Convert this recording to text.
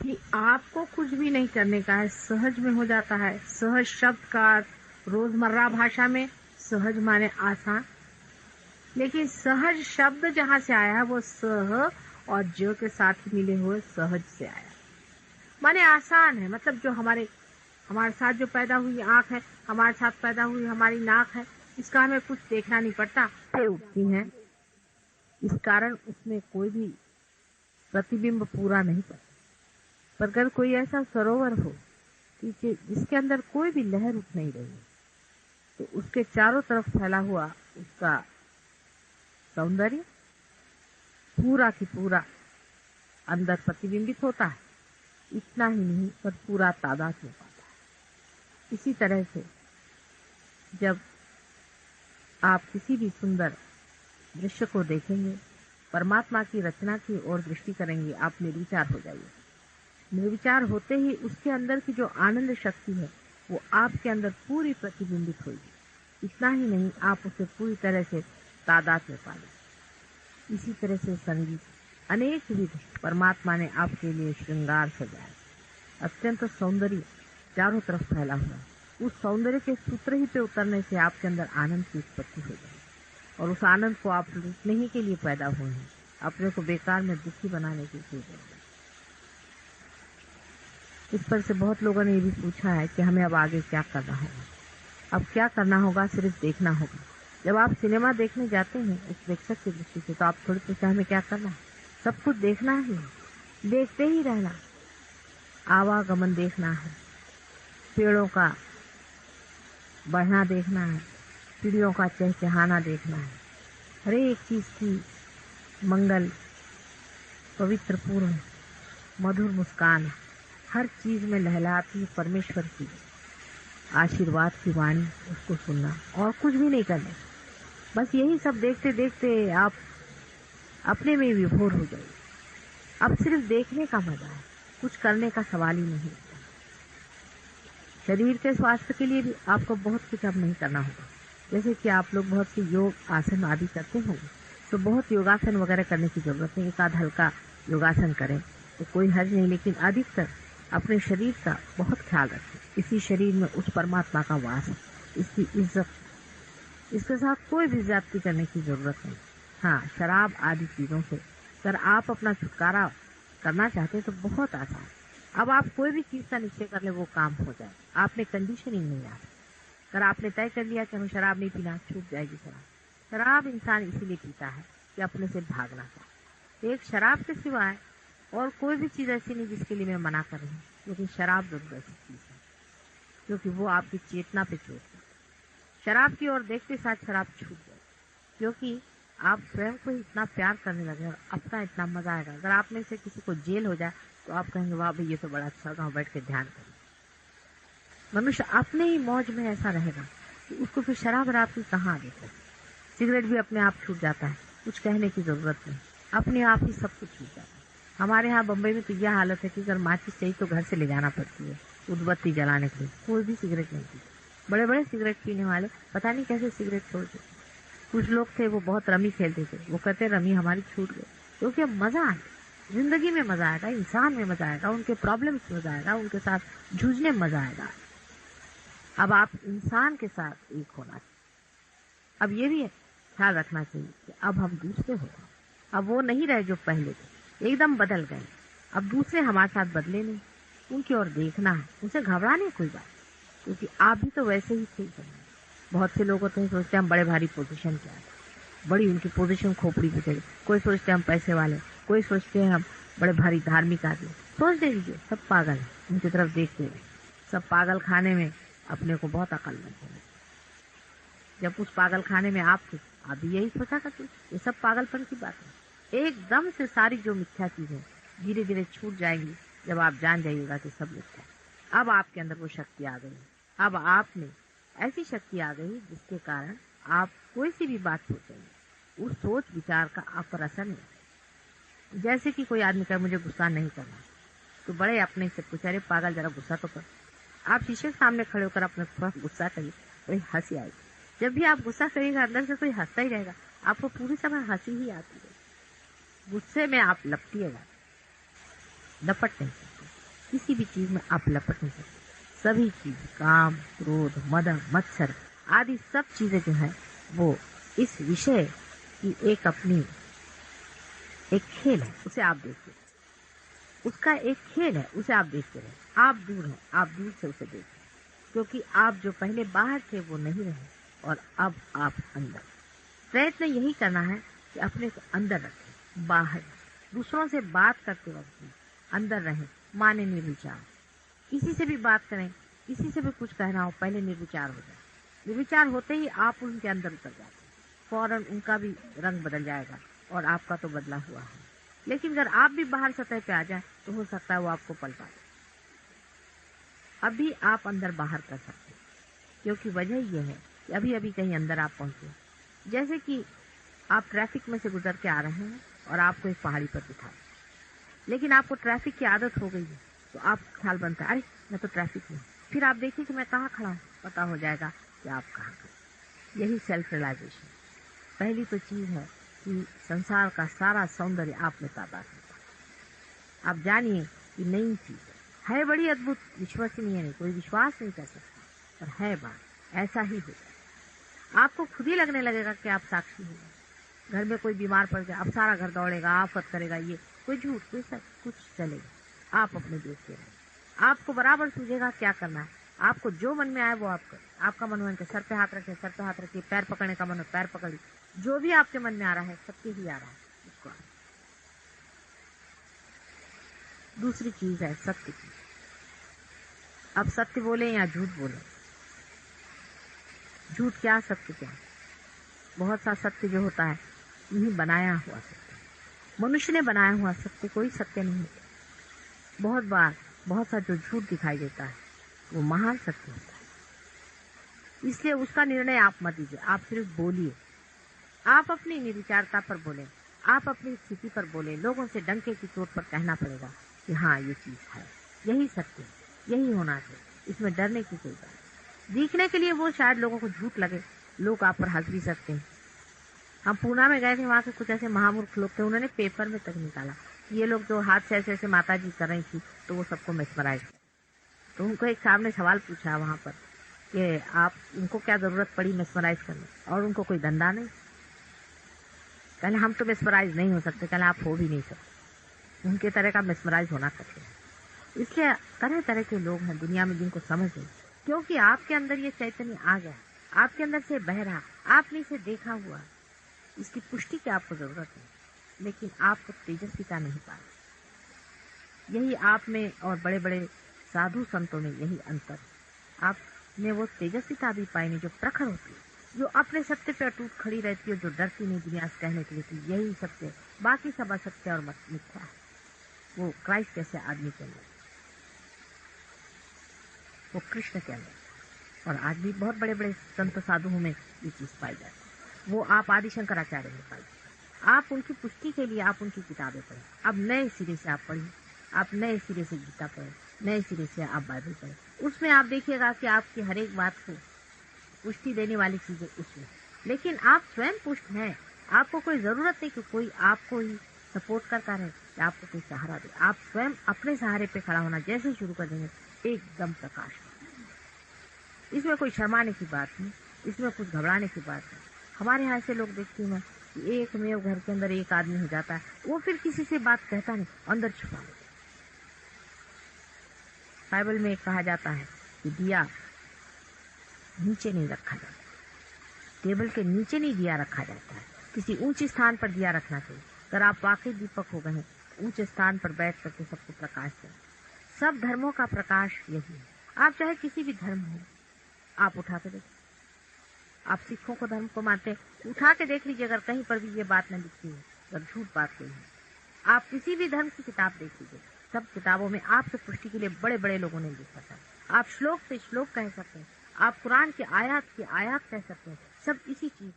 कि आपको कुछ भी नहीं करने का है, सहज में हो जाता है। सहज शब्द का रोजमर्रा भाषा में सहज माने आसान, लेकिन सहज शब्द जहाँ से आया है वो सह और ज के साथ मिले हुए सहज से आया, माने आसान है। मतलब जो हमारे साथ जो पैदा हुई आंख है, हमारे साथ पैदा हुई हमारी नाक है, इसका हमें कुछ देखना नहीं पड़ता, से उठती है। इस कारण उसमें कोई भी प्रतिबिंब पूरा नहीं पड़ता। पर अगर कोई ऐसा सरोवर हो कि जिसके अंदर कोई भी लहर उठ नहीं रही, तो उसके चारों तरफ फैला हुआ उसका सौंदर्य पूरा की पूरा अंदर प्रतिबिंबित होता है। इतना ही नहीं, पर पूरा तादाद हो पाता है। इसी तरह से जब आप किसी भी सुंदर दृश्य को देखेंगे, परमात्मा की रचना की ओर दृष्टि करेंगे, आप निर्विचार हो जाइए। निर्विचार होते ही उसके अंदर की जो आनंद शक्ति है वो आपके अंदर पूरी प्रतिबिंबित होगी। इतना ही नहीं, आप उसे पूरी तरह से तादाद में पालेंगे। इसी तरह से संगीत, अनेक विध परमात्मा ने आपके लिए श्रृंगार सजाया, अत्यंत सौंदर्य चारों तरफ फैला हुआ। उस सौंदर्य के सूत्र ही पे उतरने से आपके अंदर आनंद की उत्पत्ति हो जाए, और उस आनंद को आप लूटने ही के लिए पैदा हुए हैं, अपने को बेकार में दुखी बनाने की कोई जरूरत नहीं। इस पर से बहुत लोगों ने ये भी पूछा है कि हमें अब आगे क्या करना होगा। अब क्या करना होगा, सिर्फ देखना होगा। जब आप सिनेमा देखने जाते हैं एक प्रेक्षक की दृष्टि से, तो आप थोड़ी पूछा हमें क्या करना है, सब कुछ देखना ही, देखते ही रहना। आवागमन देखना है, पेड़ों का बढ़ना देखना है, चिड़ियों का चहचहाना देखना है, हर एक चीज की मंगल, पवित्र पूर्ण मधुर मुस्कान, हर चीज में लहलाती परमेश्वर की आशीर्वाद की वाणी, उसको सुनना और कुछ भी नहीं करना। बस यही सब देखते देखते आप अपने में विभोर हो जाइए। अब सिर्फ देखने का मजा है, कुछ करने का सवाल ही नहीं होता। शरीर के स्वास्थ्य के लिए भी आपको बहुत कुछ अब नहीं करना होगा। जैसे कि आप लोग बहुत से योग आसन आदि करते होंगे, तो बहुत योगासन वगैरह करने की जरूरत नहीं। एक आध हल्का योगासन करें तो कोई हर्ज नहीं, लेकिन अधिकतर अपने शरीर का बहुत ख्याल रखें। इसी शरीर में उस परमात्मा का वास है, इसकी इज्जत, इसके साथ कोई भी ज्यादती करने की जरूरत नहीं। हाँ, शराब आदि चीजों से अगर आप अपना छुटकारा करना चाहते हैं तो बहुत आसान। अब आप कोई भी चीज का निश्चय कर ले, वो काम हो जाए। आपने कंडीशनिंग नहीं आ, अगर आपने तय कर लिया कि हमें शराब नहीं पीना, छूट जाएगी शराब। शराब इंसान इसीलिए पीता है कि अपने से भागना चाहे। एक शराब के सिवाय और कोई भी चीज ऐसी नहीं जिसके लिए मैं मना कर रही हूँ, लेकिन शराब जरूर ऐसी चीज है क्योंकि वो आपकी चेतना पे चोट है। शराब की ओर देखते साथ शराब छूट जाए, क्योंकि आप स्वयं को इतना प्यार करने लगे और अपना इतना मजा आएगा। अगर आप में से किसी को जेल हो जाए तो आप कहेंगे वाह भाई ये तो बड़ा अच्छा होगा, बैठ के ध्यान करें। मनुष्य अपने ही मौज में ऐसा रहेगा कि उसको फिर शराब रात की कहाँ आदत है। सिगरेट भी अपने आप छूट जाता है, कुछ कहने की जरूरत नहीं, अपने आप ही सब कुछ छूट जाता है। हमारे यहाँ बम्बई में तो यह हालत है कि अगर माचिस चाहिए तो घर से ले जाना पड़ती है उदबत्ती जलाने के लिए। कोई भी सिगरेट नहीं पीता। बड़े बड़े सिगरेट पीने वाले पता नहीं कैसे सिगरेट छोड़ देते। कुछ लोग थे वो बहुत रमी खेलते थे, वो कहते रमी हमारी छूट गई, क्योंकि अब मजा आएगा, जिंदगी में मजा आएगा, इंसान में मजा आएगा, उनके प्रॉब्लम्स में मजा आएगा, उनके साथ जूझने में मजा आएगा। अब आप इंसान के साथ एक होना चाहिए। अब ये भी ख्याल रखना चाहिए कि अब हम दूसरे हो गए, अब वो नहीं रहे जो पहले थे, एकदम बदल गए। अब दूसरे हमारे साथ बदले नहीं, उनकी ओर देखना है, उनसे घबराने कोई बात, क्योंकि आप भी तो वैसे ही थे। बहुत से लोग होते हैं सोचते हैं हम बड़े भारी पोजीशन के आए, बड़ी उनकी पोजीशन खोपड़ी पे चढ़ी। कोई सोचते हैं हम पैसे वाले, कोई सोचते हैं हम बड़े भारी धार्मिक आदमी। सोच दे दीजिए, सब पागल है, उनकी तरफ देखते हुए। सब पागल खाने में अपने को बहुत अकलमंद है। जब उस पागल खाने में आप थे, आप भी यही सोचा करते। ये सब पागलपन की बात है। एकदम से सारी जो मिथ्या चीजें धीरे धीरे छूट जाएंगी जब आप जान जाइएगा कि सब मिथ्या। अब आपके अंदर वो शक्ति आ गई, अब आप में ऐसी शक्ति आ गई जिसके कारण आप कोई सी भी बात सोचेंगे, उस सोच विचार का आप पर असर नहीं। जैसे कि कोई आदमी कहे मुझे गुस्सा नहीं करना, तो बड़े अपने से पूछे अरे पागल जरा गुस्सा तो कर। आप शीशे के सामने खड़े होकर अपने पास गुस्सा करिए, बड़ी हंसी आएगी। जब भी आप गुस्सा करिएगा अंदर से कोई हंसता ही रहेगा, आपको पूरी समय हंसी ही आती है। गुस्से में आप लपटिएगा, लपट नहीं सकते। किसी भी चीज में आप लपट नहीं सकते। सभी चीज, काम, क्रोध, मद, मत्सर आदि सब चीजें जो है वो इस विषय की एक अपनी एक खेल है, उसे आप देखते रहे। उसका एक खेल है, उसे आप देखते रहे। आप दूर हैं, आप दूर से उसे देखते, क्योंकि आप जो पहले बाहर थे वो नहीं रहे और अब आप अंदर। प्रयत्न यही करना है कि अपने को अंदर रखें, बाहर दूसरों से बात करते वक्त भी अंदर रहें, माने निर्विचार। किसी से भी बात करें, किसी से भी कुछ कहना हो, पहले निर्विचार हो जाए। निर्विचार होते ही आप उनके अंदर उतर जाते, फौरन उनका भी रंग बदल जाएगा और आपका तो बदला हुआ है। लेकिन अगर आप भी बाहर सतह पे आ जाए तो हो सकता है वो आपको पलटा दे। अभी आप अंदर बाहर कर सकते हैं, क्योंकि वजह यह है कि अभी अभी कहीं अंदर आप पहुंचे। जैसे कि आप ट्रैफिक में से गुजर के आ रहे हैं और आपको एक पहाड़ी पर बिठा, लेकिन आपको ट्रैफिक की आदत हो गई है, तो आप ख्याल बनता है, अरे मैं तो ट्रैफिक में। फिर आप देखिए कि मैं कहाँ खड़ा हूँ, पता हो जाएगा कि आप कहाँ खड़े। यही सेल्फ रियलाइजेशन पहली तो चीज है कि संसार का सारा सौंदर्य आप में तादाद होता। आप जानिए कि नई चीज है बड़ी अद्भुत, विश्वसनीय नहीं, कोई विश्वास नहीं कर सकता, पर है बात ऐसा ही होगा। आपको खुद ही लगने लगेगा कि आप साक्षी हो। घर में कोई बीमार पड़ गया, अब सारा घर दौड़ेगा, आफत करेगा, ये कोई झूठ, कोई सच, कुछ चलेगा। आप अपने देखते रहे, आपको बराबर सूझेगा क्या करना है। आपको जो मन में आए वो आप करें। आपका मन के सर पे हाथ रखे, सर पे हाथ रखिए, पैर पकड़ने का मन हो पैर पकड़िए, जो भी आपके मन में आ रहा है, सबके ही आ रहा है उसको। दूसरी चीज है सत्य की। अब सत्य बोले या झूठ बोले, झूठ क्या सत्य क्या, बहुत सा सत्य जो होता है यही बनाया हुआ सत्य, मनुष्य ने बनाया हुआ सत्य कोई सत्य नहीं है। बहुत बार बहुत सा जो झूठ दिखाई देता है वो महान सत्य होता है। इसलिए उसका निर्णय आप मत लीजिए, आप सिर्फ बोलिए। आप अपनी निर्विचारता पर बोले, आप अपनी स्थिति पर बोले। लोगों से डंके की चोट पर कहना पड़ेगा कि हाँ ये चीज है, यही सत्य है, यही होना चाहिए, इसमें डरने की कोई बात नहीं। दिखने के लिए वो शायद लोगों को झूठ लगे, लोग आप पर हंस भी सकते हैं। हम पूना में गए थे, वहां के कुछ ऐसे महामूर्ख लोग थे, उन्होंने पेपर में तक निकाला ये लोग जो हाथ से ऐसे ऐसे माता जी कर रही थी तो वो सबको मेस्मराइज। तो उनको एक साहब ने सवाल पूछा वहां पर कि आप उनको क्या जरूरत पड़ी मेस्मराइज करने, और उनको कोई धंधा नहीं। कहले हम तो मेस्मराइज नहीं हो सकते, कहले आप हो भी नहीं सकते, उनके तरह का मेस्मराइज होना कठिन है। इसलिए तरह तरह के लोग हैं दुनिया में जिनको समझ नहीं, क्योंकि आपके अंदर ये चैतन्य आ गया, आपके अंदर से बह रहा, आपने इसे देखा हुआ, इसकी पुष्टि की आपको जरूरत है, लेकिन आपको तेजस्विता नहीं पा रही। यही आप में और बड़े बड़े साधु संतों में यही अंतर, आप में वो तेजस्विता भी पाई नहीं जो प्रखर होती है, जो अपने सत्य पे अटूट खड़ी रहती है, जो डरती नहीं दुनिया से कहने के लिए कि यही सत्य, बाकी सब असत्य और मिथ्या है। वो क्राइस्ट जैसे आदमी के अंदर, वो कृष्ण के अंदर, और आज भी बहुत बड़े बड़े संत साधुओं में ये चीज पाई जाती है। वो आप आदि शंकराचार्य में पाई, आप उनकी पुष्टि के लिए आप उनकी किताबें पढ़ें। अब नए सिरे से आप पढ़िए, आप नए सिरे से गीता पढ़ें, नए सिरे से आप बाइबल पढ़ें। उसमें आप देखिएगा कि आपकी हर एक बात को पुष्टि देने वाली चीजें उसमें, लेकिन आप स्वयं पुष्ट हैं। आपको कोई जरूरत नहीं कि कोई आपको ही सपोर्ट करता रहे, कि आपको कोई सहारा दे। आप स्वयं अपने सहारे पे खड़ा होना जैसे शुरू कर देंगे, एकदम प्रकाश। इसमें कोई शर्माने की बात नहीं, इसमें कुछ घबराने की बात नहीं। हमारे यहाँ ऐसे लोग देखती हूँ मैं, एक में घर के अंदर एक आदमी हो जाता है, वो फिर किसी से बात कहता नहीं, अंदर छुपा लेता। बाइबल में कहा जाता है कि दिया नीचे नहीं रखा जाता, टेबल के नीचे नहीं दिया रखा जाता है, किसी ऊंचे स्थान पर दिया रखना चाहिए। अगर आप वाकई दीपक हो गए, ऊंचे स्थान पर बैठ करके सबको प्रकाश दें। सब धर्मों का प्रकाश यही है। आप चाहे किसी भी धर्म हो, आप उठा के देखिए। आप सिखों को धर्म को मानते हैं, उठा के देख लीजिए, अगर कहीं पर भी ये बात न दिखती है, अगर झूठ बात कोई है। आप किसी भी धर्म की किताब देख लीजिए, सब किताबों में आपसे पुष्टि के लिए बड़े बड़े लोगों ने लिखा था। आप श्लोक पे श्लोक कह सकते हैं, आप कुरान की आयत कह सकते हैं, सब इसी चीज